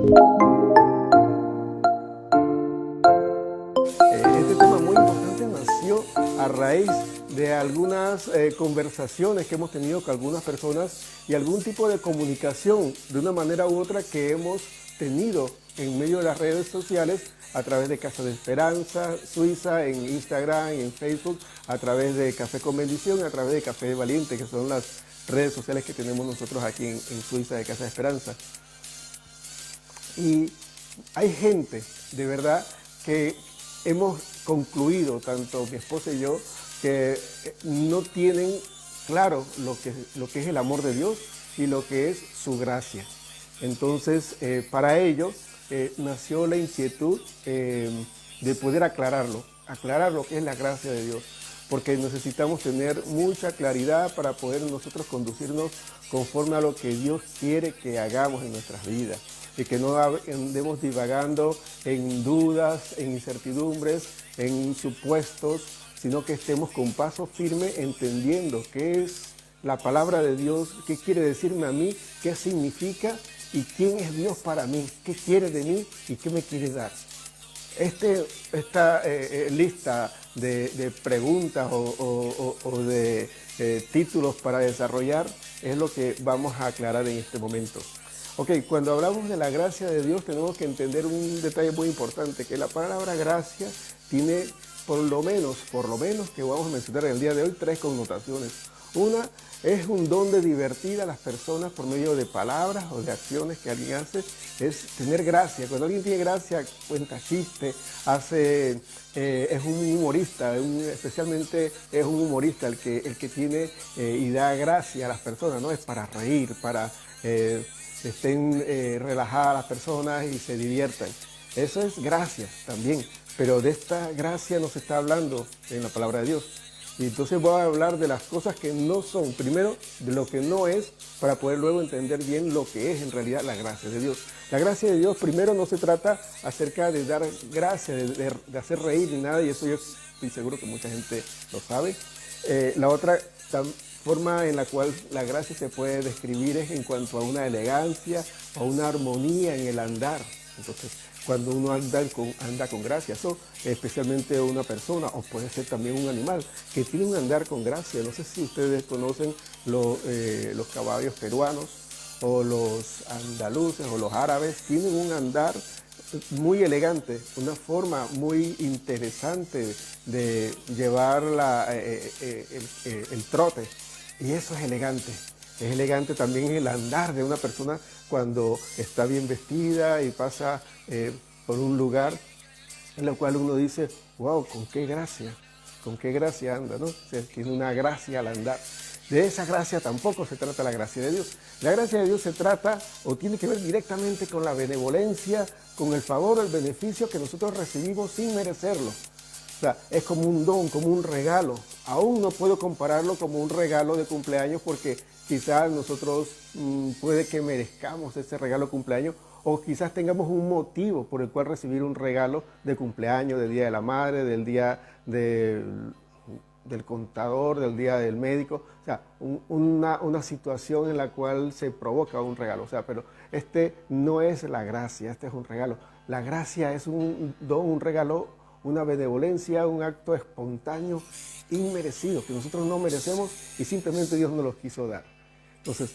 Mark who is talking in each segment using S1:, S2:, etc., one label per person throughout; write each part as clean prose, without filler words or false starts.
S1: Este tema muy importante nació a raíz de algunas conversaciones que hemos tenido con algunas personas y algún tipo de comunicación de una manera u otra que hemos tenido en medio de las redes sociales a través de Casa de Esperanza Suiza, en Instagram, en Facebook, a través de Café con Bendición, a través de Café Valiente, que son las redes sociales que tenemos nosotros aquí en Suiza de Casa de Esperanza. Y hay gente, de verdad, que hemos concluido, tanto mi esposa y yo, que no tienen claro lo que es el amor de Dios y lo que es su gracia. Entonces, para ello, nació la inquietud de poder aclarar lo que es la gracia de Dios, porque necesitamos tener mucha claridad para poder nosotros conducirnos conforme a lo que Dios quiere que hagamos en nuestras vidas y que no andemos divagando en dudas, en incertidumbres, en supuestos, sino que estemos con paso firme entendiendo qué es la palabra de Dios, qué quiere decirme a mí, qué significa y quién es Dios para mí, qué quiere de mí y qué me quiere dar. Esta lista de preguntas o de títulos para desarrollar es lo que vamos a aclarar en este momento. Ok, cuando hablamos de la gracia de Dios tenemos que entender un detalle muy importante, que la palabra gracia tiene por lo menos que vamos a mencionar en el día de hoy, 3 connotaciones. Una es un don de divertir a las personas por medio de palabras o de acciones que alguien hace, es tener gracia. Cuando alguien tiene gracia, cuenta chiste, es un humorista, especialmente es un humorista el que tiene y da gracia a las personas, ¿no? Es para reír, para estén relajadas las personas y se diviertan. Eso es gracia también, pero de esta gracia no se está hablando en la palabra de Dios. Y entonces voy a hablar de las cosas que no son, primero de lo que no es, para poder luego entender bien lo que es en realidad la gracia de Dios. La gracia de Dios primero no se trata acerca de dar gracia, de hacer reír ni nada, y eso yo estoy seguro que mucha gente lo sabe. La otra forma en la cual la gracia se puede describir es en cuanto a una elegancia o una armonía en el andar. Entonces, cuando uno anda con gracia, eso especialmente una persona o puede ser también un animal que tiene un andar con gracia. No sé si ustedes conocen los caballos peruanos o los andaluces o los árabes, tienen un andar muy elegante, una forma muy interesante de llevar el trote, y eso es elegante. Es elegante también el andar de una persona cuando está bien vestida y pasa por un lugar en el cual uno dice, wow, con qué gracia anda, ¿no? O sea, tiene una gracia al andar. De esa gracia tampoco se trata la gracia de Dios. La gracia de Dios se trata o tiene que ver directamente con la benevolencia, con el favor, el beneficio que nosotros recibimos sin merecerlo. O sea, es como un don, como un regalo. Aún no puedo compararlo como un regalo de cumpleaños porque quizás nosotros puede que merezcamos ese regalo de cumpleaños o quizás tengamos un motivo por el cual recibir un regalo de cumpleaños, del Día de la Madre, del Día del Contador, del Día del Médico. O sea, una situación en la cual se provoca un regalo. O sea, pero este no es la gracia, este es un regalo. La gracia es un don, un regalo, una benevolencia, un acto espontáneo, inmerecido, que nosotros no merecemos y simplemente Dios nos lo quiso dar. Entonces,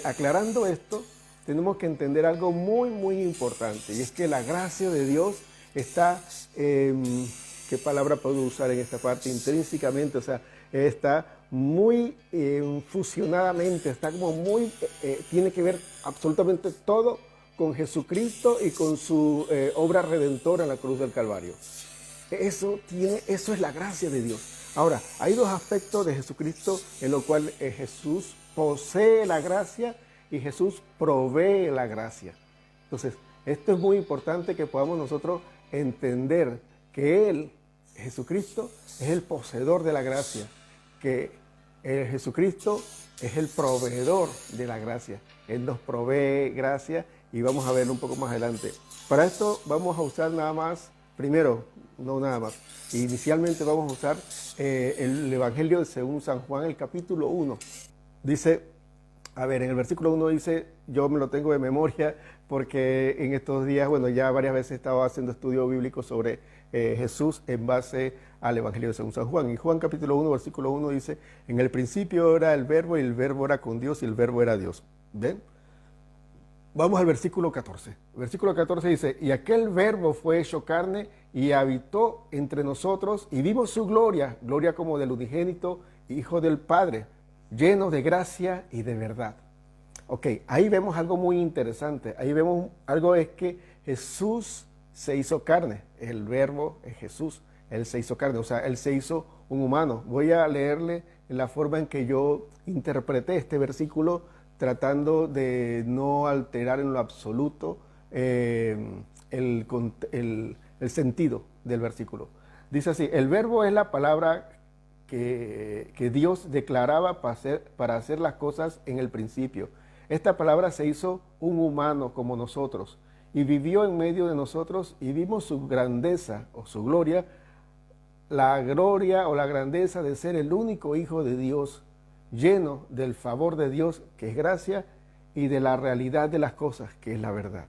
S1: aclarando esto, tenemos que entender algo muy, muy importante, y es que la gracia de Dios está, ¿qué palabra puedo usar en esta parte? Intrínsecamente, o sea, está muy fusionadamente, está como muy, tiene que ver absolutamente todo con Jesucristo y con su obra redentora en la cruz del Calvario. Eso es la gracia de Dios. Ahora, hay 2 aspectos de Jesucristo en lo cual Jesús posee la gracia y Jesús provee la gracia. Entonces, esto es muy importante que podamos nosotros entender que Él, Jesucristo, es el poseedor de la gracia, que Jesucristo es el proveedor de la gracia. Él nos provee gracia y vamos a verlo un poco más adelante. Para esto vamos a usar nada más, primero, no nada más, inicialmente vamos a usar el Evangelio según San Juan, el capítulo 1. Dice, A ver, en el versículo 1 dice, yo me lo tengo de memoria porque en estos días, bueno, ya varias veces he estado haciendo estudio bíblico sobre Jesús en base al Evangelio de según San Juan. Y Juan capítulo 1, versículo 1 dice, en el principio era el verbo y el verbo era con Dios y el verbo era Dios. ¿Ven? Vamos al versículo 14. El versículo 14 dice, y aquel verbo fue hecho carne y habitó entre nosotros y vimos su gloria, gloria como del unigénito Hijo del Padre, lleno de gracia y de verdad. Ok, ahí vemos algo muy interesante. Ahí vemos algo es que Jesús se hizo carne. El verbo es Jesús. Él se hizo carne, o sea, Él se hizo un humano. Voy a leerle en la forma en que yo interpreté este versículo, tratando de no alterar en lo absoluto el sentido del versículo. Dice así, el verbo es la palabra que Dios declaraba para hacer las cosas en el principio. Esta palabra se hizo un humano como nosotros y vivió en medio de nosotros y vimos su grandeza o su gloria, la gloria o la grandeza de ser el único Hijo de Dios, lleno del favor de Dios, que es gracia, y de la realidad de las cosas, que es la verdad.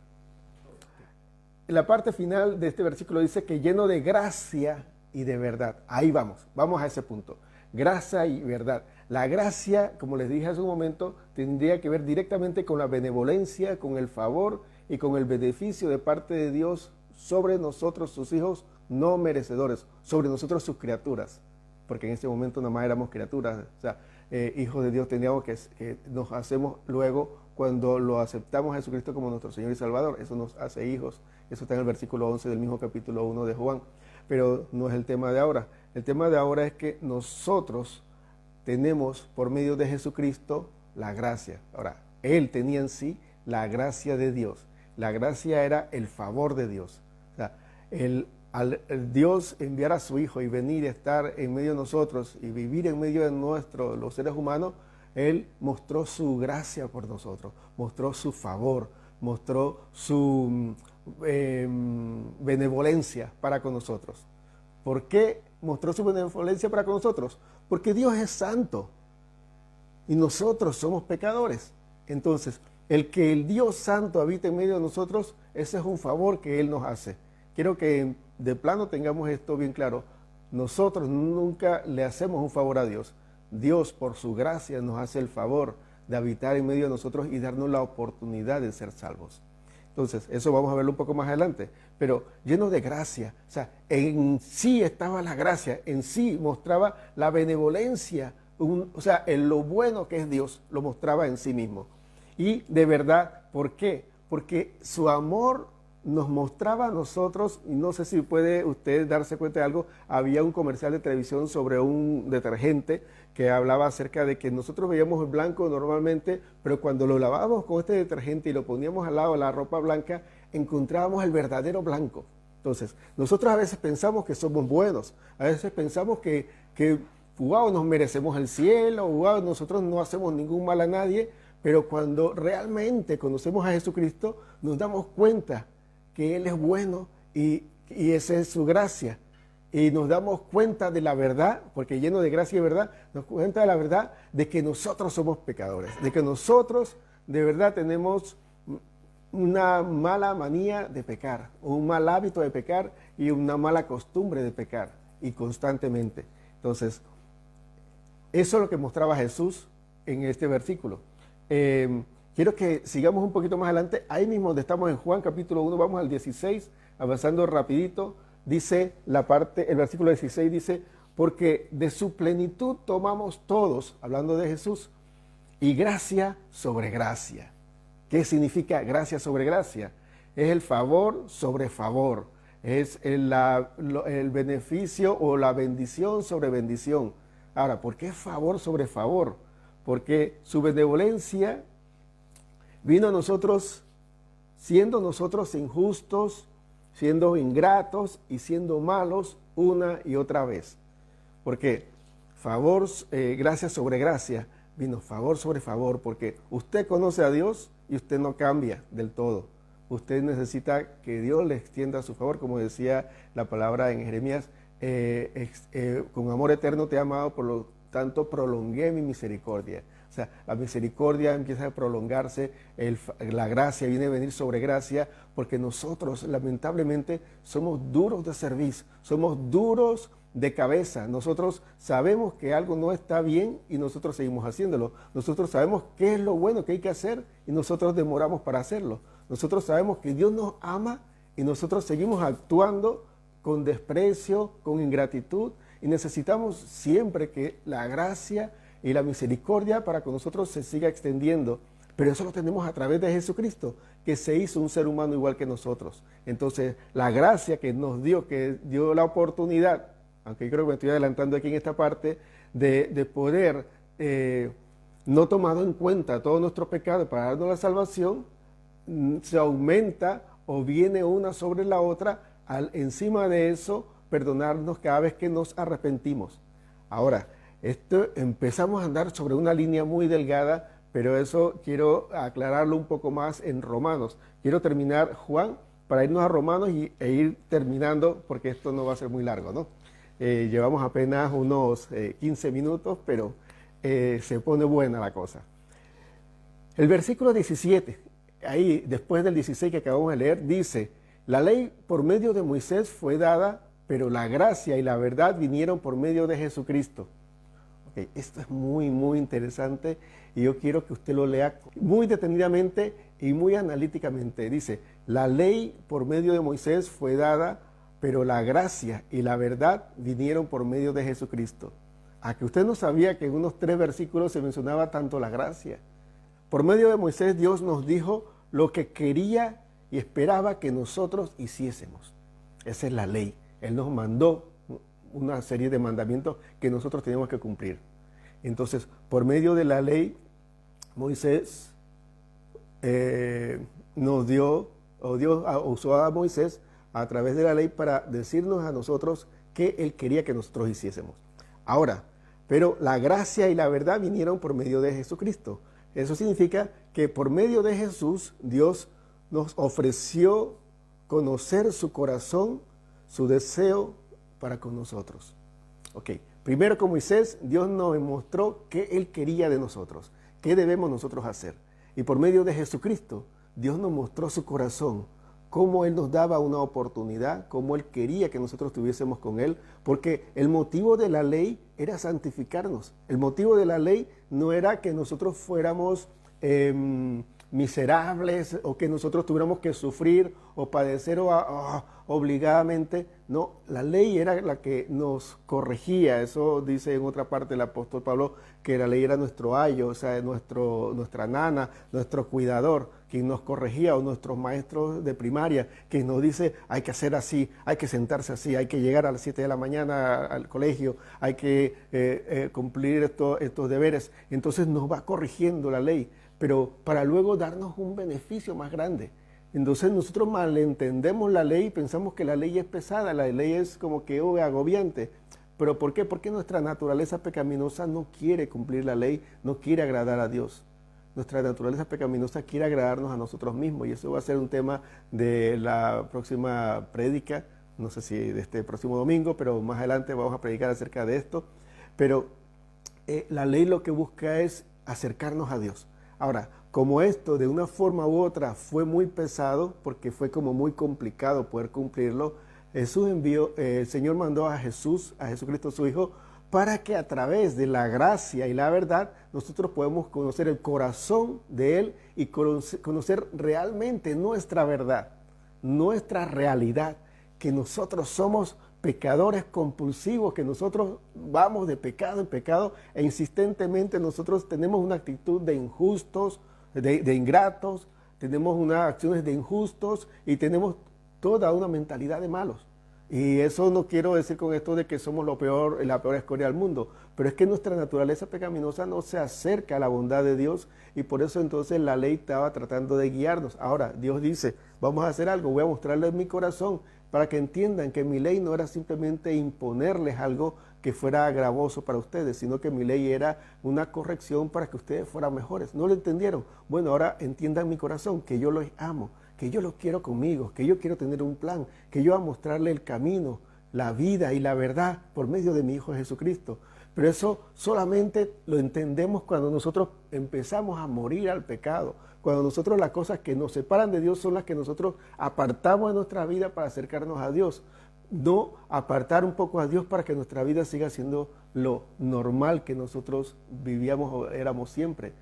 S1: En la parte final de este versículo dice que lleno de gracia y de verdad. Ahí vamos a ese punto. Gracia y verdad. La gracia, como les dije hace un momento, tendría que ver directamente con la benevolencia, con el favor y con el beneficio de parte de Dios sobre nosotros, sus hijos no merecedores, sobre nosotros, sus criaturas. Porque en este momento nada más éramos criaturas, o sea, hijos de Dios teníamos que nos hacemos luego cuando lo aceptamos a Jesucristo como nuestro Señor y Salvador. Eso nos hace hijos. Eso está en el versículo 11 del mismo capítulo 1 de Juan. Pero no es el tema de ahora. El tema de ahora es que nosotros tenemos por medio de Jesucristo la gracia. Ahora, Él tenía en sí la gracia de Dios. La gracia era el favor de Dios. O sea, al Dios enviar a su Hijo y venir a estar en medio de nosotros y vivir en medio de los seres humanos, Él mostró su gracia por nosotros, mostró su favor, mostró su benevolencia para con nosotros. ¿Por qué mostró su benevolencia para con nosotros? Porque Dios es santo y nosotros somos pecadores. Entonces, el que el Dios santo habite en medio de nosotros, ese es un favor que Él nos hace. Quiero que de plano tengamos esto bien claro. Nosotros nunca le hacemos un favor a Dios. Dios, por su gracia, nos hace el favor de habitar en medio de nosotros y darnos la oportunidad de ser salvos. Entonces, eso vamos a verlo un poco más adelante, pero lleno de gracia. O sea, en sí estaba la gracia, en sí mostraba la benevolencia, o sea, en lo bueno que es Dios, lo mostraba en sí mismo. Y de verdad, ¿por qué? Porque su amor nos mostraba a nosotros, y no sé si puede usted darse cuenta de algo, había un comercial de televisión sobre un detergente que hablaba acerca de que nosotros veíamos el blanco normalmente, pero cuando lo lavábamos con este detergente y lo poníamos al lado de la ropa blanca, encontrábamos el verdadero blanco. Entonces, nosotros a veces pensamos que somos buenos, a veces pensamos que wow, nos merecemos el cielo, wow, nosotros no hacemos ningún mal a nadie, pero cuando realmente conocemos a Jesucristo, nos damos cuenta que Él es bueno y esa es su gracia. Y nos damos cuenta de la verdad, porque lleno de gracia y verdad, nos damos cuenta de la verdad de que nosotros somos pecadores, de que nosotros de verdad tenemos una mala manía de pecar, un mal hábito de pecar y una mala costumbre de pecar, y constantemente. Entonces, eso es lo que mostraba Jesús en este versículo. Quiero que sigamos un poquito más adelante, ahí mismo donde estamos en Juan capítulo 1, vamos al 16, avanzando rapidito, dice el versículo 16 dice, porque de su plenitud tomamos todos, hablando de Jesús, y gracia sobre gracia. ¿Qué significa gracia sobre gracia? Es el favor sobre favor, es el beneficio o la bendición sobre bendición. Ahora, ¿por qué favor sobre favor? Porque su benevolencia vino a nosotros siendo nosotros injustos, siendo ingratos y siendo malos una y otra vez. Porque favor, gracia sobre gracia, vino favor sobre favor, porque usted conoce a Dios y usted no cambia del todo. Usted necesita que Dios le extienda su favor, como decía la palabra en Jeremías, con amor eterno te he amado, tanto prolongué mi misericordia. O sea, la misericordia empieza a prolongarse, la gracia viene a venir sobre gracia, porque nosotros lamentablemente somos duros de cerviz, somos duros de cabeza. Nosotros sabemos que algo no está bien y nosotros seguimos haciéndolo. Nosotros sabemos qué es lo bueno que hay que hacer y nosotros demoramos para hacerlo. Nosotros sabemos que Dios nos ama y nosotros seguimos actuando con desprecio, con ingratitud, y necesitamos siempre que la gracia y la misericordia para con nosotros se siga extendiendo. Pero eso lo tenemos a través de Jesucristo, que se hizo un ser humano igual que nosotros. Entonces, la gracia que nos dio, que dio la oportunidad, aunque yo creo que me estoy adelantando aquí en esta parte, de poder, no tomado en cuenta todos nuestros pecados para darnos la salvación, se aumenta o viene una sobre la otra, encima de eso, perdonarnos cada vez que nos arrepentimos. Ahora, esto empezamos a andar sobre una línea muy delgada, pero eso quiero aclararlo un poco más en Romanos. Quiero terminar Juan para irnos a Romanos e ir terminando, porque esto no va a ser muy largo, ¿no? Llevamos apenas unos 15 minutos, pero se pone buena la cosa. El versículo 17, ahí después del 16 que acabamos de leer, dice: la ley por medio de Moisés fue dada, pero la gracia y la verdad vinieron por medio de Jesucristo. Okay, esto es muy, muy interesante y yo quiero que usted lo lea muy detenidamente y muy analíticamente. Dice, la ley por medio de Moisés fue dada, pero la gracia y la verdad vinieron por medio de Jesucristo. ¿A que usted no sabía que en unos 3 versículos se mencionaba tanto la gracia? Por medio de Moisés Dios nos dijo lo que quería y esperaba que nosotros hiciésemos. Esa es la ley. Él nos mandó una serie de mandamientos que nosotros tenemos que cumplir. Entonces, por medio de la ley, Moisés nos dio, o Dios usó a Moisés a través de la ley para decirnos a nosotros qué Él quería que nosotros hiciésemos. Ahora, pero la gracia y la verdad vinieron por medio de Jesucristo. Eso significa que por medio de Jesús, Dios nos ofreció conocer su corazón, su deseo para con nosotros. Ok, primero con Moisés, Dios nos mostró qué Él quería de nosotros, qué debemos nosotros hacer. Y por medio de Jesucristo, Dios nos mostró su corazón, cómo Él nos daba una oportunidad, cómo Él quería que nosotros estuviésemos con Él, porque el motivo de la ley era santificarnos. El motivo de la ley no era que nosotros fuéramos miserables o que nosotros tuviéramos que sufrir o padecer obligadamente. No, la ley era la que nos corregía. Eso dice en otra parte el apóstol Pablo, que la ley era nuestro ayo, o sea, nuestra nana, nuestro cuidador, quien nos corregía, o nuestros maestros de primaria, quien nos dice, hay que hacer así, hay que sentarse así, hay que llegar a las 7 de la mañana al colegio, hay que cumplir estos deberes. Entonces nos va corrigiendo la ley, pero para luego darnos un beneficio más grande. Entonces nosotros malentendemos la ley y pensamos que la ley es pesada, la ley es como que agobiante. ¿Pero por qué? Porque nuestra naturaleza pecaminosa no quiere cumplir la ley, no quiere agradar a Dios. Nuestra naturaleza pecaminosa quiere agradarnos a nosotros mismos, y eso va a ser un tema de la próxima prédica, no sé si de este próximo domingo, pero más adelante vamos a predicar acerca de esto. Pero la ley lo que busca es acercarnos a Dios. Ahora, como esto de una forma u otra fue muy pesado, porque fue como muy complicado poder cumplirlo, el Señor mandó a Jesucristo su Hijo, para que a través de la gracia y la verdad nosotros podamos conocer el corazón de Él y conocer realmente nuestra verdad, nuestra realidad, que nosotros somos pecadores compulsivos, que nosotros vamos de pecado en pecado e insistentemente nosotros tenemos una actitud de injustos, de ingratos, tenemos unas acciones de injustos y tenemos toda una mentalidad de malos. Y eso no quiero decir con esto de que somos la peor escoria del mundo, pero es que nuestra naturaleza pecaminosa no se acerca a la bondad de Dios, y por eso entonces la ley estaba tratando de guiarnos. Ahora Dios dice, vamos a hacer algo, voy a mostrarles mi corazón para que entiendan que mi ley no era simplemente imponerles algo que fuera gravoso para ustedes, sino que mi ley era una corrección para que ustedes fueran mejores. ¿No lo entendieron? Bueno, ahora entiendan mi corazón, que yo los amo, que yo los quiero conmigo, que yo quiero tener un plan, que yo voy a mostrarle el camino, la vida y la verdad por medio de mi Hijo Jesucristo. Pero eso solamente lo entendemos cuando nosotros empezamos a morir al pecado. Cuando nosotros las cosas que nos separan de Dios son las que nosotros apartamos de nuestra vida para acercarnos a Dios. No apartar un poco a Dios para que nuestra vida siga siendo lo normal que nosotros vivíamos o éramos siempre.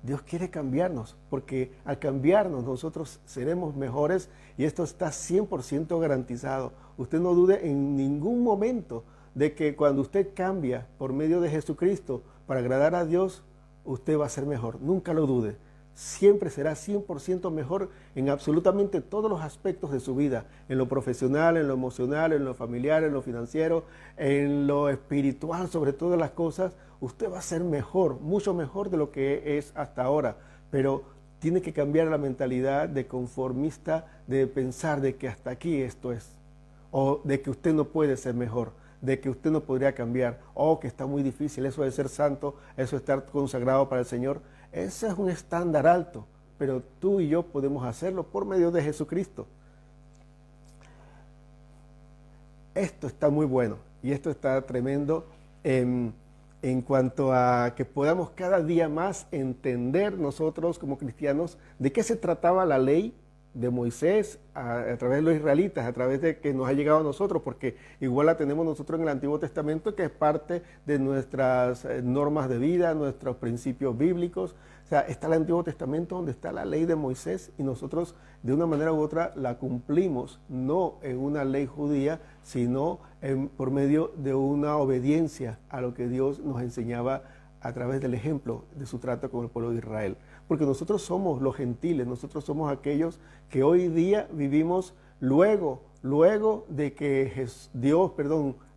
S1: Dios quiere cambiarnos, porque al cambiarnos nosotros seremos mejores y esto está 100% garantizado. Usted no dude en ningún momento de que cuando usted cambia por medio de Jesucristo para agradar a Dios, usted va a ser mejor. Nunca lo dude. Siempre será 100% mejor en absolutamente todos los aspectos de su vida, en lo profesional, en lo emocional, en lo familiar, en lo financiero, en lo espiritual, sobre todas las cosas. Usted va a ser mejor, mucho mejor de lo que es hasta ahora, pero tiene que cambiar la mentalidad de conformista, de pensar de que hasta aquí esto es, o de que usted no puede ser mejor, de que usted no podría cambiar, o que está muy difícil, eso de ser santo, eso de estar consagrado para el Señor. Ese es un estándar alto, pero tú y yo podemos hacerlo por medio de Jesucristo. Esto está muy bueno y esto está tremendo en cuanto a que podamos cada día más entender nosotros como cristianos de qué se trataba la ley de Moisés a través de los israelitas, a través de que nos ha llegado a nosotros, porque igual la tenemos nosotros en el Antiguo Testamento, que es parte de nuestras normas de vida, nuestros principios bíblicos. O sea, está el Antiguo Testamento donde está la ley de Moisés y nosotros de una manera u otra la cumplimos, no en una ley judía, sino por medio de una obediencia a lo que Dios nos enseñaba a través del ejemplo de su trato con el pueblo de Israel. Porque nosotros somos los gentiles, nosotros somos aquellos que hoy día vivimos luego de que Dios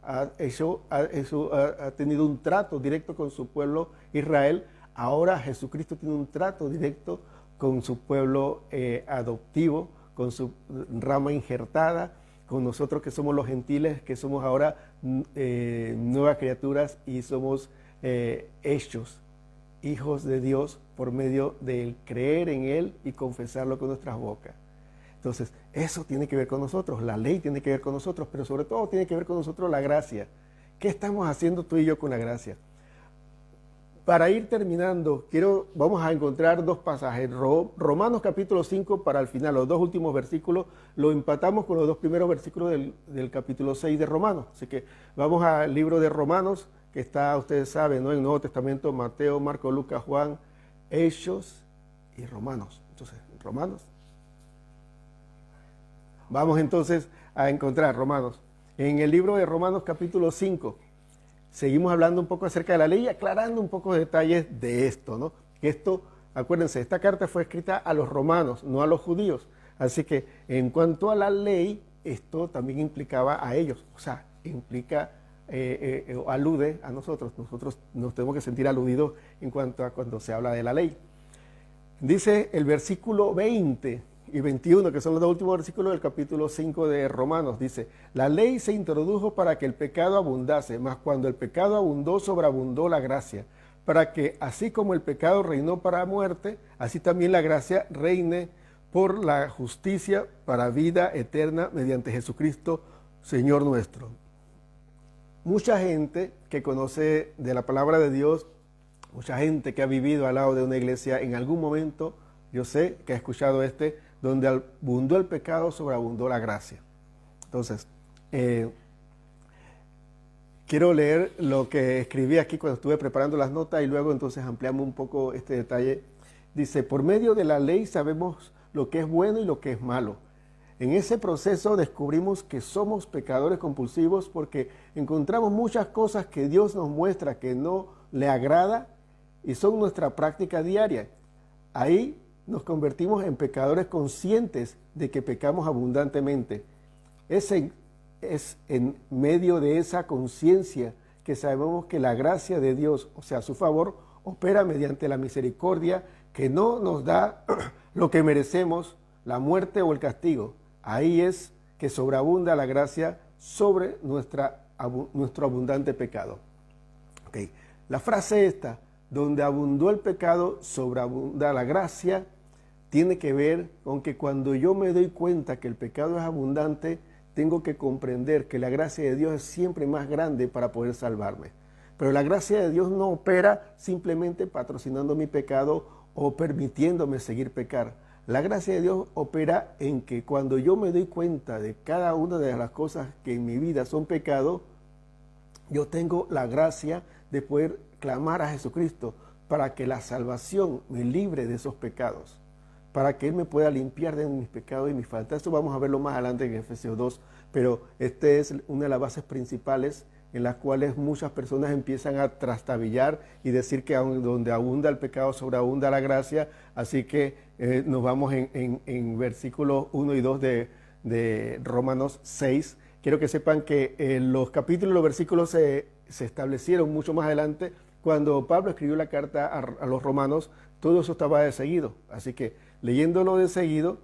S1: ha tenido un trato directo con su pueblo Israel. Ahora Jesucristo tiene un trato directo con su pueblo adoptivo, con su rama injertada, con nosotros que somos los gentiles, que somos ahora nuevas criaturas y somos hechos hijos de Dios por medio del creer en Él y confesarlo con nuestras bocas. Entonces, eso tiene que ver con nosotros, la ley tiene que ver con nosotros, pero sobre todo tiene que ver con nosotros la gracia. ¿Qué estamos haciendo tú y yo con la gracia? Para ir terminando, vamos a encontrar dos pasajes. Romanos capítulo 5 para el final, los dos últimos versículos, lo empatamos con los dos primeros versículos del capítulo 6 de Romanos. Así que vamos al libro de Romanos, que está, ustedes saben, ¿no? En el Nuevo Testamento, Mateo, Marcos, Lucas, Juan, Hechos y Romanos. Entonces, Romanos. Vamos entonces a encontrar Romanos. En el libro de Romanos capítulo 5, seguimos hablando un poco acerca de la ley y aclarando un poco de detalles de esto, ¿no? Esto, acuérdense, esta carta fue escrita a los romanos, no a los judíos. Así que en cuanto a la ley, esto también implicaba a ellos. O sea, implica, alude a nosotros. Nosotros nos tenemos que sentir aludidos en cuanto a cuando se habla de la ley. Dice el versículo 20 y 21, que son los dos últimos versículos del capítulo 5 de Romanos, dice: la ley se introdujo para que el pecado abundase, mas cuando el pecado abundó, sobreabundó la gracia, para que así como el pecado reinó para muerte, así también la gracia reine por la justicia para vida eterna mediante Jesucristo, Señor nuestro. Mucha gente que conoce de la palabra de Dios, mucha gente que ha vivido al lado de una iglesia en algún momento, yo sé que ha escuchado donde abundó el pecado, sobreabundó la gracia. Entonces, quiero leer lo que escribí aquí cuando estuve preparando las notas y luego entonces ampliamos un poco este detalle. Dice: por medio de la ley sabemos lo que es bueno y lo que es malo. En ese proceso descubrimos que somos pecadores compulsivos porque encontramos muchas cosas que Dios nos muestra que no le agrada y son nuestra práctica diaria. Ahí nos convertimos en pecadores conscientes de que pecamos abundantemente. Es en medio de esa conciencia que sabemos que la gracia de Dios, o sea, su favor, opera mediante la misericordia que no nos da lo que merecemos, la muerte o el castigo. Ahí es que sobreabunda la gracia sobre nuestro abundante pecado. Okay. La frase esta, donde abundó el pecado, sobreabunda la gracia, tiene que ver con que cuando yo me doy cuenta que el pecado es abundante, tengo que comprender que la gracia de Dios es siempre más grande para poder salvarme. Pero la gracia de Dios no opera simplemente patrocinando mi pecado o permitiéndome seguir pecar. La gracia de Dios opera en que cuando yo me doy cuenta de cada una de las cosas que en mi vida son pecado, yo tengo la gracia de poder clamar a Jesucristo para que la salvación me libre de esos pecados, para que Él me pueda limpiar de mis pecados y mis faltas. Esto vamos a verlo más adelante en Efesios 2, pero esta es una de las bases principales en las cuales muchas personas empiezan a trastabillar y decir que donde abunda el pecado sobreabunda la gracia. Así que nos vamos en versículos 1 y 2 de Romanos 6. Quiero que sepan que los capítulos y los versículos se establecieron mucho más adelante. Cuando Pablo escribió la carta a los romanos, todo eso estaba de seguido. Así que leyéndolo de seguido,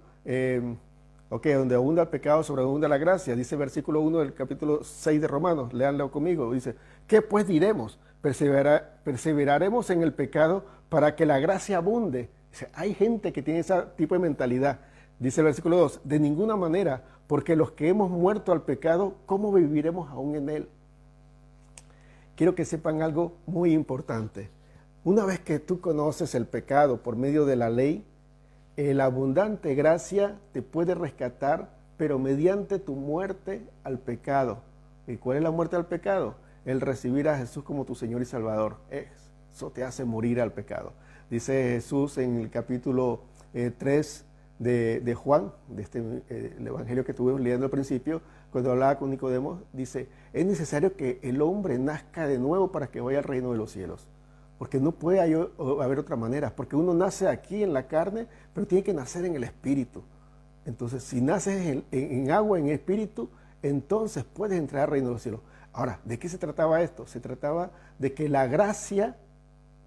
S1: donde abunda el pecado, sobreabunda la gracia. Dice el versículo 1 del capítulo 6 de Romanos, léanlo conmigo. Dice, ¿qué pues diremos? Perseveraremos en el pecado para que la gracia abunde. Dice, hay gente que tiene ese tipo de mentalidad. Dice el versículo 2, de ninguna manera, porque los que hemos muerto al pecado, ¿cómo viviremos aún en él? Quiero que sepan algo muy importante. Una vez que tú conoces el pecado por medio de la ley, la abundante gracia te puede rescatar, pero mediante tu muerte al pecado. ¿Y cuál es la muerte al pecado? El recibir a Jesús como tu Señor y Salvador. Eso te hace morir al pecado. Dice Jesús en el capítulo 3 de Juan, el evangelio que estuvimos leyendo al principio, cuando hablaba con Nicodemo, dice, es necesario que el hombre nazca de nuevo para que vaya al reino de los cielos. Porque no puede haber otra manera, porque uno nace aquí en la carne, pero tiene que nacer en el espíritu. Entonces, si naces en agua, en espíritu, entonces puedes entrar al reino de los cielos. Ahora, ¿de qué se trataba esto? Se trataba de que la gracia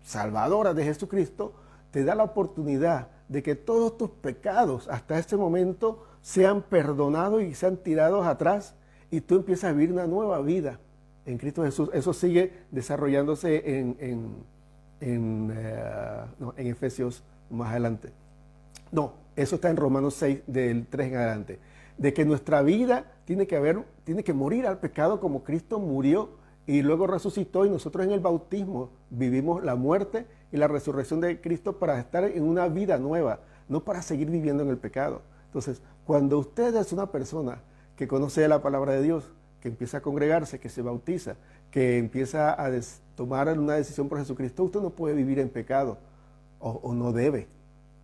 S1: salvadora de Jesucristo te da la oportunidad de que todos tus pecados hasta este momento sean perdonados y sean tirados atrás y tú empiezas a vivir una nueva vida en Cristo Jesús. Eso sigue desarrollándose en Efesios más adelante. No, eso está en Romanos 6, del 3 en adelante. De que nuestra vida tiene que morir al pecado como Cristo murió y luego resucitó, y nosotros en el bautismo vivimos la muerte y la resurrección de Cristo para estar en una vida nueva, no para seguir viviendo en el pecado. Entonces, cuando usted es una persona que conoce la palabra de Dios, que empieza a congregarse, que se bautiza, que empieza a tomar una decisión por Jesucristo, usted no puede vivir en pecado, o no debe.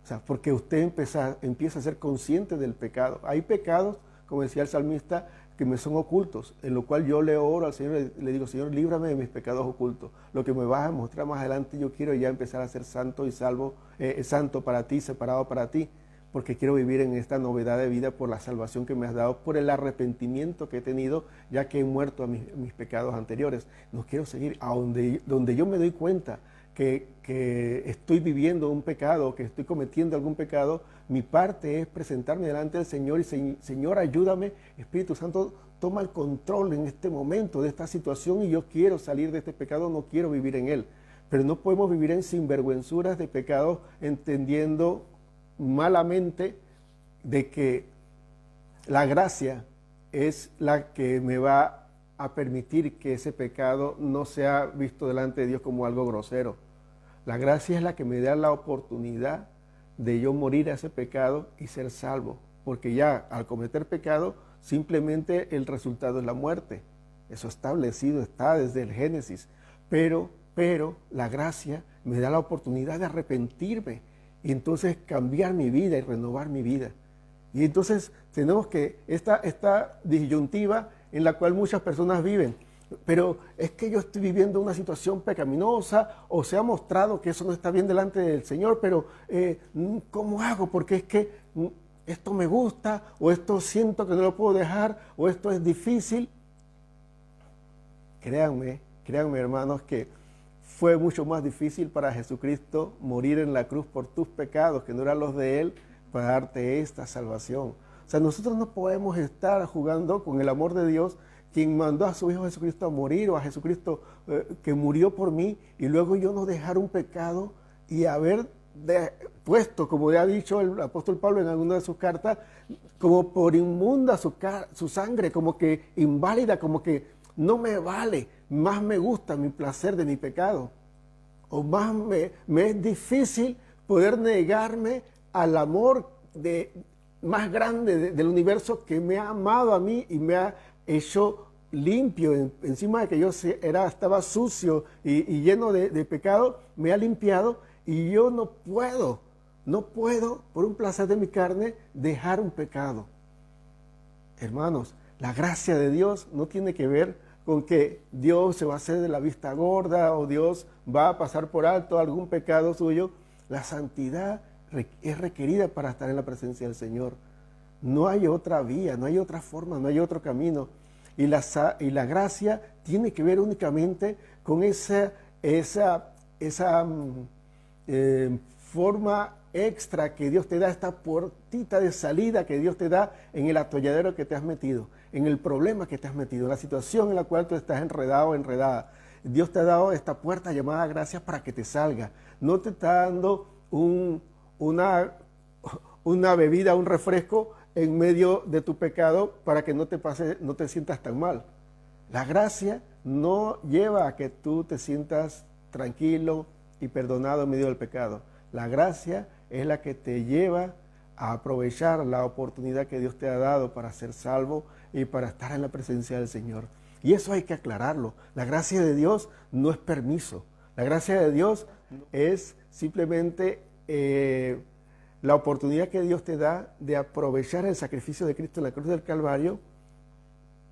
S1: O sea, porque usted empieza a ser consciente del pecado. Hay pecados, como decía el salmista, que me son ocultos, en lo cual yo le oro al Señor, le digo, Señor, líbrame de mis pecados ocultos. Lo que me vas a mostrar más adelante, yo quiero ya empezar a ser santo y santo para ti, separado para ti, porque quiero vivir en esta novedad de vida por la salvación que me has dado, por el arrepentimiento que he tenido, ya que he muerto a mis pecados anteriores. No quiero seguir a donde yo me doy cuenta que estoy viviendo un pecado, que estoy cometiendo algún pecado. Mi parte es presentarme delante del Señor y Señor, ayúdame, Espíritu Santo, toma el control en este momento de esta situación y yo quiero salir de este pecado, no quiero vivir en él. Pero no podemos vivir en sinvergüenzuras de pecado, entendiendo malamente de que la gracia es la que me va a permitir que ese pecado no sea visto delante de Dios como algo grosero. La gracia es la que me da la oportunidad de yo morir a ese pecado y ser salvo, porque ya al cometer pecado simplemente el resultado es la muerte. Eso establecido está desde el Génesis, pero la gracia me da la oportunidad de arrepentirme y entonces cambiar mi vida y renovar mi vida. Y entonces tenemos que esta disyuntiva en la cual muchas personas viven. Pero es que yo estoy viviendo una situación pecaminosa o se ha mostrado que eso no está bien delante del Señor, pero ¿cómo hago? Porque es que esto me gusta, o esto siento que no lo puedo dejar, o esto es difícil. Créanme hermanos, que fue mucho más difícil para Jesucristo morir en la cruz por tus pecados, que no eran los de Él, para darte esta salvación. O sea, nosotros no podemos estar jugando con el amor de Dios, quien mandó a su Hijo Jesucristo a morir, o a Jesucristo que murió por mí, y luego yo no dejar un pecado y haber puesto, como ya ha dicho el apóstol Pablo en alguna de sus cartas, como por inmunda su sangre, como que inválida, como que no me vale. más me gusta mi placer de mi pecado. O más me es difícil poder negarme al amor más grande del universo, que me ha amado a mí y me ha hecho limpio. Encima de que yo estaba sucio y lleno de pecado, me ha limpiado, y yo no puedo por un placer de mi carne dejar un pecado. Hermanos, la gracia de Dios no tiene que ver con que Dios se va a hacer de la vista gorda o Dios va a pasar por alto algún pecado suyo. La santidad es requerida para estar en la presencia del Señor. No hay otra vía, no hay otra forma, no hay otro camino. Y la gracia tiene que ver únicamente con esa forma extra que Dios te da, esta puertita de salida que Dios te da en el atolladero que te has metido, en el problema que te has metido, en la situación en la cual tú estás enredado o enredada. Dios te ha dado esta puerta llamada gracia para que te salga. No te está dando una bebida, un refresco en medio de tu pecado para que no te sientas tan mal. La gracia no lleva a que tú te sientas tranquilo y perdonado en medio del pecado. La gracia es la que te lleva a aprovechar la oportunidad que Dios te ha dado para ser salvo y para estar en la presencia del Señor. Y eso hay que aclararlo. La gracia de Dios no es permiso. La gracia de Dios es simplemente la oportunidad que Dios te da de aprovechar el sacrificio de Cristo en la cruz del Calvario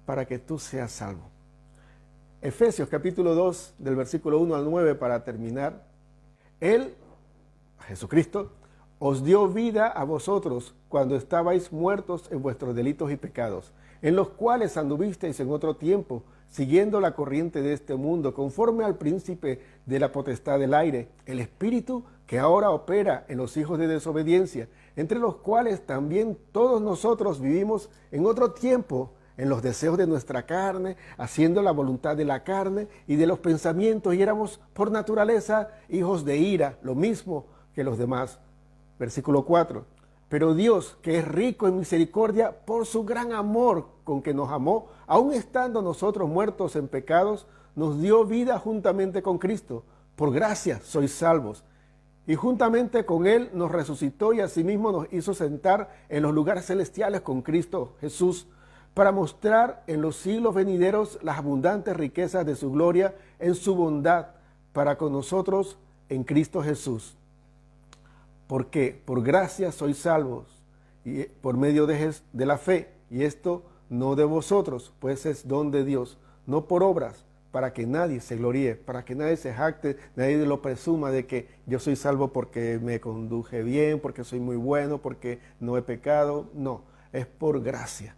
S1: para que tú seas salvo. Efesios capítulo 2, del versículo 1 al 9, para terminar. Él, Jesucristo, os dio vida a vosotros cuando estabais muertos en vuestros delitos y pecados, en los cuales anduvisteis en otro tiempo, siguiendo la corriente de este mundo, conforme al príncipe de la potestad del aire, el espíritu que ahora opera en los hijos de desobediencia, entre los cuales también todos nosotros vivimos en otro tiempo, en los deseos de nuestra carne, haciendo la voluntad de la carne y de los pensamientos, y éramos por naturaleza hijos de ira, lo mismo que los demás. Versículo 4. Pero Dios, que es rico en misericordia, por su gran amor con que nos amó, aun estando nosotros muertos en pecados, nos dio vida juntamente con Cristo. Por gracia sois salvos. Y juntamente con Él nos resucitó y asimismo nos hizo sentar en los lugares celestiales con Cristo Jesús, para mostrar en los siglos venideros las abundantes riquezas de su gloria en su bondad para con nosotros en Cristo Jesús. Porque por gracia sois salvos y por medio de la fe, y esto no de vosotros, pues es don de Dios, no por obras, para que nadie se gloríe, para que nadie se jacte, nadie lo presuma de que yo soy salvo porque me conduje bien, porque soy muy bueno, porque no he pecado. No, es por gracia.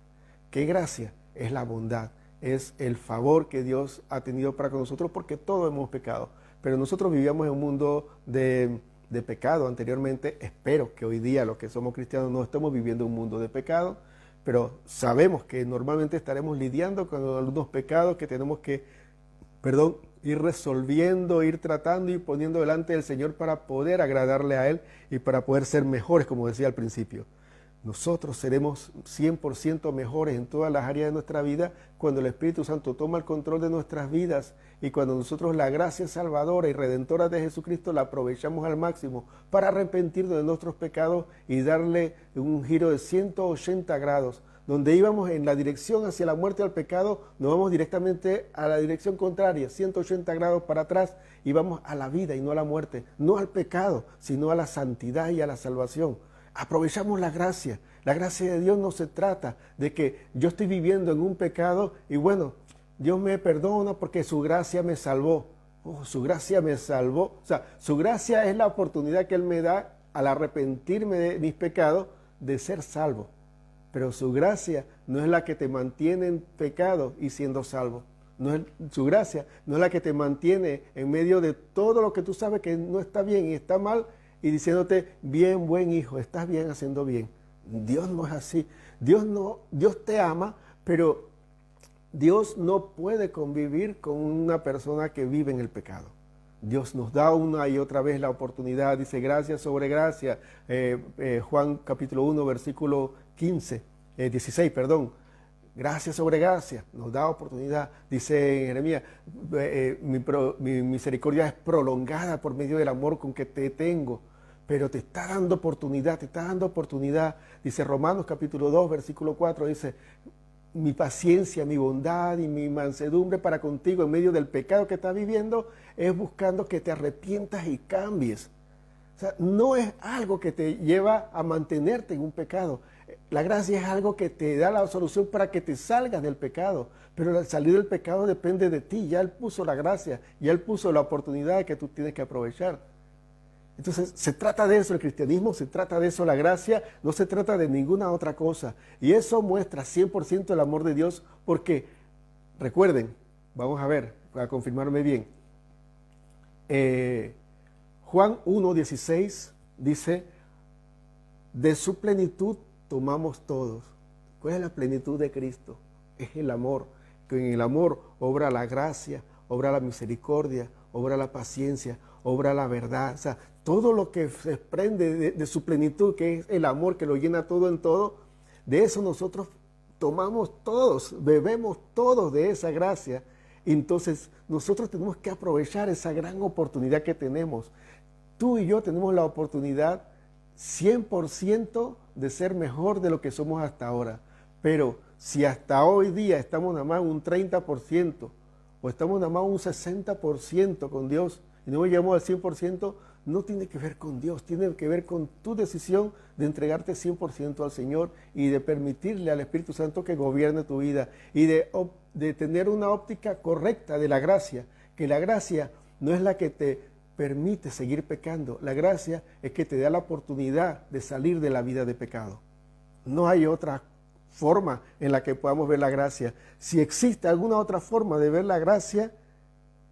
S1: ¿Qué gracia? Es la bondad, es el favor que Dios ha tenido para con nosotros, porque todos hemos pecado. Pero nosotros vivíamos en un mundo de pecado anteriormente. Espero que hoy día los que somos cristianos no estemos viviendo un mundo de pecado, pero sabemos que normalmente estaremos lidiando con algunos pecados que tenemos que, ir resolviendo, ir tratando y poniendo delante del Señor para poder agradarle a Él y para poder ser mejores, como decía al principio. Nosotros seremos 100% mejores en todas las áreas de nuestra vida cuando el Espíritu Santo toma el control de nuestras vidas y cuando nosotros la gracia salvadora y redentora de Jesucristo la aprovechamos al máximo para arrepentirnos de nuestros pecados y darle un giro de 180 grados. Donde íbamos en la dirección hacia la muerte al pecado, nos vamos directamente a la dirección contraria, 180 grados para atrás, y vamos a la vida y no a la muerte, no al pecado, sino a la santidad y a la salvación. Aprovechamos la gracia. La gracia de Dios no se trata de que yo estoy viviendo en un pecado y bueno, Dios me perdona porque su gracia me salvó. Oh, su gracia me salvó. O sea, su gracia es la oportunidad que Él me da al arrepentirme de mis pecados de ser salvo. Pero su gracia no es la que te mantiene en pecado y siendo salvo. Su gracia no es la que te mantiene en medio de todo lo que tú sabes que no está bien y está mal, y diciéndote, bien, buen hijo, estás bien haciendo bien. Dios no es así. Dios te ama, pero Dios no puede convivir con una persona que vive en el pecado. Dios nos da una y otra vez la oportunidad, dice gracia sobre gracia. Juan capítulo 1, versículo 16, gracia sobre gracia, nos da oportunidad. Dice Jeremías, mi misericordia es prolongada por medio del amor con que te tengo, pero te está dando oportunidad, te está dando oportunidad. Dice Romanos capítulo 2, versículo 4, dice, mi paciencia, mi bondad y mi mansedumbre para contigo en medio del pecado que estás viviendo es buscando que te arrepientas y cambies. O sea, no es algo que te lleva a mantenerte en un pecado. La gracia es algo que te da la solución para que te salgas del pecado. Pero el salir del pecado depende de ti. Ya Él puso la gracia, ya Él puso la oportunidad que tú tienes que aprovechar. Entonces, se trata de eso, el cristianismo se trata de eso, la gracia no se trata de ninguna otra cosa. Y eso muestra 100% el amor de Dios porque, recuerden, vamos a ver, para confirmarme bien, Juan 1:16 dice, de su plenitud tomamos todos. ¿Cuál es la plenitud de Cristo? Es el amor, que en el amor obra la gracia, obra la misericordia, obra la paciencia, obra la verdad. O sea, todo lo que se desprende de su plenitud, que es el amor que lo llena todo en todo, de eso nosotros tomamos todos, bebemos todos de esa gracia. Entonces nosotros tenemos que aprovechar esa gran oportunidad que tenemos. Tú y yo tenemos la oportunidad 100% de ser mejor de lo que somos hasta ahora. Pero si hasta hoy día estamos nada más un 30% o estamos nada más un 60% con Dios y no llegamos al 100%, no tiene que ver con Dios, tiene que ver con tu decisión de entregarte 100% al Señor y de permitirle al Espíritu Santo que gobierne tu vida y de tener una óptica correcta de la gracia, que la gracia no es la que te permite seguir pecando, la gracia es que te da la oportunidad de salir de la vida de pecado. No hay otra forma en la que podamos ver la gracia. Si existe alguna otra forma de ver la gracia,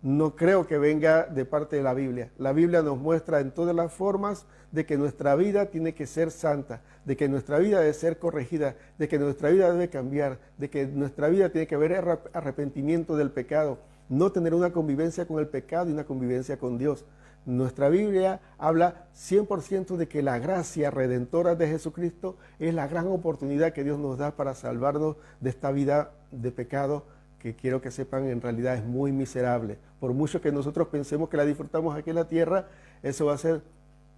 S1: no creo que venga de parte de la Biblia. La Biblia nos muestra en todas las formas de que nuestra vida tiene que ser santa, de que nuestra vida debe ser corregida, de que nuestra vida debe cambiar, de que nuestra vida tiene que haber arrepentimiento del pecado, no tener una convivencia con el pecado y una convivencia con Dios. Nuestra Biblia habla 100% de que la gracia redentora de Jesucristo es la gran oportunidad que Dios nos da para salvarnos de esta vida de pecado, que quiero que sepan en realidad es muy miserable. Por mucho que nosotros pensemos que la disfrutamos aquí en la tierra, eso va a ser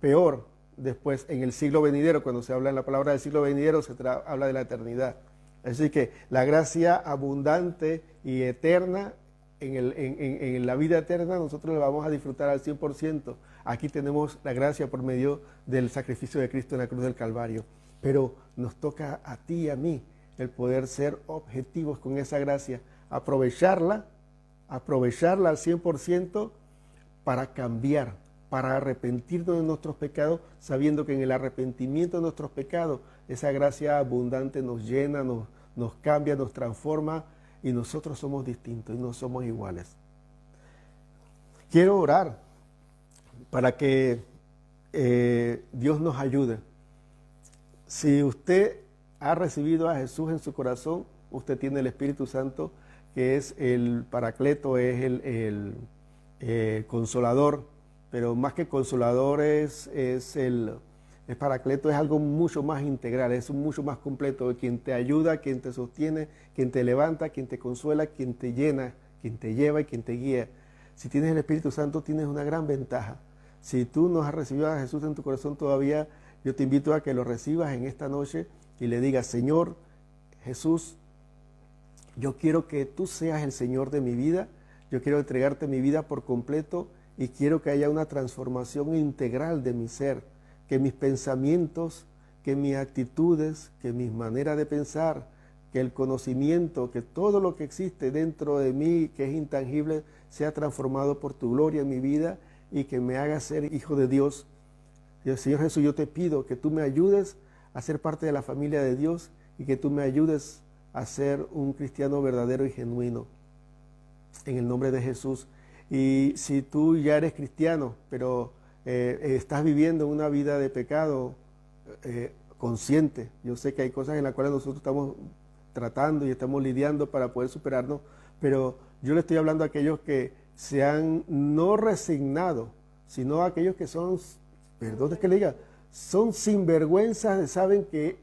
S1: peor después en el siglo venidero. Cuando se habla en la palabra del siglo venidero, habla de la eternidad. Así que la gracia abundante y eterna, en la vida eterna, nosotros la vamos a disfrutar al 100%. Aquí tenemos la gracia por medio del sacrificio de Cristo en la cruz del Calvario. Pero nos toca a ti y a mí el poder ser objetivos con esa gracia, aprovecharla al 100% para cambiar, para arrepentirnos de nuestros pecados, sabiendo que en el arrepentimiento de nuestros pecados, esa gracia abundante nos llena, nos cambia, nos transforma y nosotros somos distintos y no somos iguales. Quiero orar para que Dios nos ayude. Si usted ha recibido a Jesús en su corazón, usted tiene el Espíritu Santo, que es el Paracleto, es el Consolador, pero más que Consolador el Paracleto es algo mucho más integral, es mucho más completo, quien te ayuda, quien te sostiene, quien te levanta, quien te consuela, quien te llena, quien te lleva y quien te guía. Si tienes el Espíritu Santo, tienes una gran ventaja. Si tú no has recibido a Jesús en tu corazón todavía, yo te invito a que lo recibas en esta noche y le digas, Señor Jesús, yo quiero que tú seas el Señor de mi vida, yo quiero entregarte mi vida por completo y quiero que haya una transformación integral de mi ser, que mis pensamientos, que mis actitudes, que mis maneras de pensar, que el conocimiento, que todo lo que existe dentro de mí, que es intangible, sea transformado por tu gloria en mi vida y que me haga ser hijo de Dios. Señor Jesús, yo te pido que tú me ayudes a ser parte de la familia de Dios y que tú me ayudes a ser un cristiano verdadero y genuino. En el nombre de Jesús. Y si tú ya eres cristiano, pero estás viviendo una vida de pecado consciente, yo sé que hay cosas en las cuales nosotros estamos tratando y estamos lidiando para poder superarnos, pero yo le estoy hablando a aquellos que se han no resignado, sino a aquellos que son, perdón que le diga, son sinvergüenzas, saben qué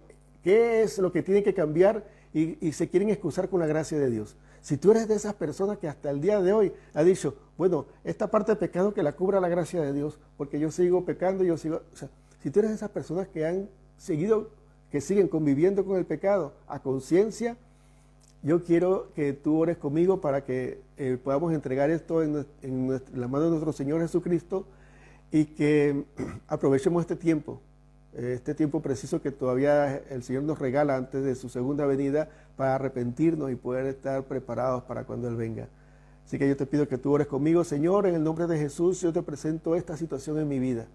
S1: es lo que tienen que cambiar y se quieren excusar con la gracia de Dios. Si tú eres de esas personas que hasta el día de hoy ha dicho, bueno, esta parte de pecado que la cubra la gracia de Dios, porque yo sigo pecando, yo sigo... O sea, si tú eres de esas personas que han seguido, que siguen conviviendo con el pecado a conciencia, yo quiero que tú ores conmigo para que podamos entregar esto en la mano de nuestro Señor Jesucristo y que aprovechemos este tiempo preciso que todavía el Señor nos regala antes de su segunda venida para arrepentirnos y poder estar preparados para cuando Él venga. Así que yo te pido que tú ores conmigo. Señor, en el nombre de Jesús, yo te presento esta situación en mi vida.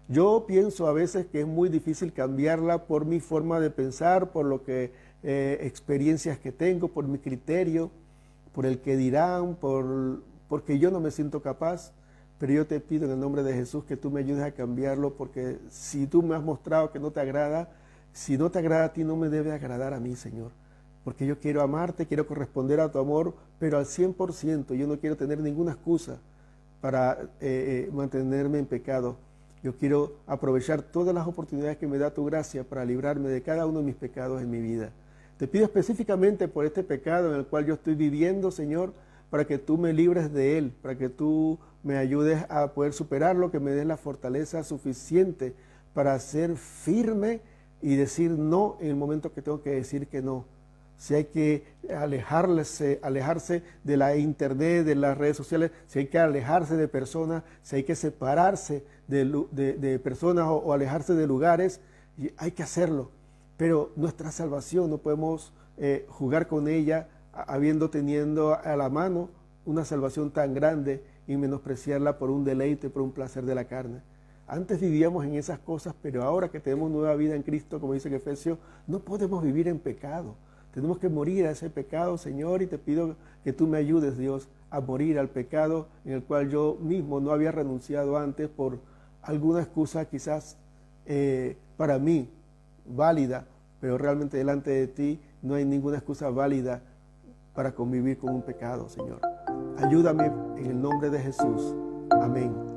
S1: Yo pienso a veces que es muy difícil cambiarla por mi forma de pensar, por lo que experiencias que tengo, por mi criterio, por el que dirán, porque yo no me siento capaz. Pero yo te pido en el nombre de Jesús que tú me ayudes a cambiarlo, porque si tú me has mostrado que no te agrada, si no te agrada a ti, no me debe agradar a mí, Señor. Porque yo quiero amarte, quiero corresponder a tu amor, pero al 100%. Yo no quiero tener ninguna excusa para mantenerme en pecado. Yo quiero aprovechar todas las oportunidades que me da tu gracia para librarme de cada uno de mis pecados en mi vida. Te pido específicamente por este pecado en el cual yo estoy viviendo, Señor, para que tú me libres de él, para que tú me ayudes a poder superarlo, que me des la fortaleza suficiente para ser firme y decir no en el momento que tengo que decir que no. Si hay que alejarse de la internet, de las redes sociales, si hay que alejarse de personas, si hay que separarse de personas o alejarse de lugares, hay que hacerlo. Pero nuestra salvación no podemos jugar con ella teniendo a la mano una salvación tan grande y menospreciarla por un deleite, por un placer de la carne. Antes vivíamos en esas cosas, pero ahora que tenemos nueva vida en Cristo, como dice en Efesios, no podemos vivir en pecado. Tenemos que morir a ese pecado, Señor, y te pido que tú me ayudes, Dios, a morir al pecado en el cual yo mismo no había renunciado antes por alguna excusa quizás para mí válida, pero realmente delante de ti no hay ninguna excusa válida para convivir con un pecado, Señor. Ayúdame en el nombre de Jesús. Amén.